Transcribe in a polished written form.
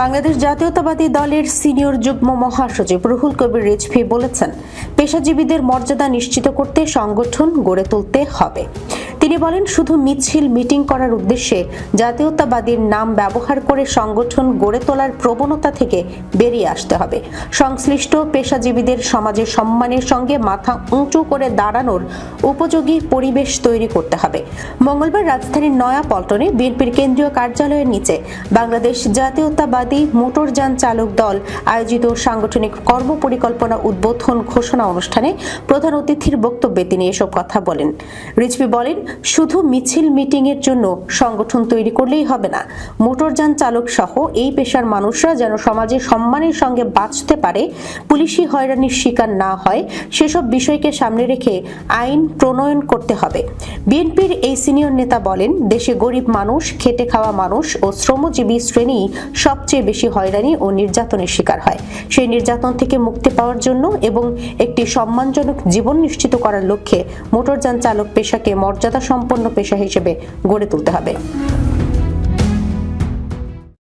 বাংলাদেশ জাতীয়তাবাদী দলের সিনিয়র যুগ্ম মহাসচিব রুহুল কবির রিজভী বলেছেন, পেশাজীবীদের মর্যাদা নিশ্চিত করতে সংগঠন গড়ে তুলতে হবে। তিনি বলেন, শুধু মিছিল মিটিং করার উদ্দেশ্যে জাতীয়তাবাদীর নাম ব্যবহার করে সংগঠন গড়ে তোলার প্রবণতা থেকে বেরিয়ে আসতে হবে। সংশ্লিষ্ট পেশাজীবীদের সমাজের সম্মানের সঙ্গে মাথা উঁচু করে দাঁড়ানোর উপযোগী পরিবেশ তৈরি করতে হবে। মঙ্গলবার রাজধানীর নয়াপল্টনে বিএনপির কেন্দ্রীয় কার্যালয়ের নিচে বাংলাদেশ জাতীয়তাবাদী মোটরযান চালক দল আয়োজিত সাংগঠনিক কর্মপরিকল্পনা উদ্বোধন ঘোষণা অনুষ্ঠানে প্রধান অতিথির বক্তব্যে তিনি এসব কথা বলেন। রিজভী বলেন, শুধু মিছিল মিটিং এর জন্য সংগঠন তৈরি করলেই হবে না। মোটরযান চালক সহ এই পেশার মানুষরা যেন সমাজে সম্মানের সঙ্গে বাঁচতে পারে, পুলিশি হয়রানির শিকার না হয়, সেসব বিষয়কে সামনে রেখে আইন প্রণয়ন করতে হবে। বিএনপির এই সিনিয়র নেতা বলেন, দেশে গরিব মানুষ, খেটে খাওয়া মানুষ ও শ্রমজীবী শ্রেণী সবচেয়ে বেশি হয়রানি ও নির্যাতনের শিকার হয়। সেই নির্যাতন থেকে মুক্তি পাওয়ার জন্য এবং একটি সম্মানজনক জীবন নিশ্চিত করার লক্ষ্যে মোটরযান চালক পেশাকে মর্যাদা সম্পন্ন পেশা হিসেবে গড়ে তুলতে হবে।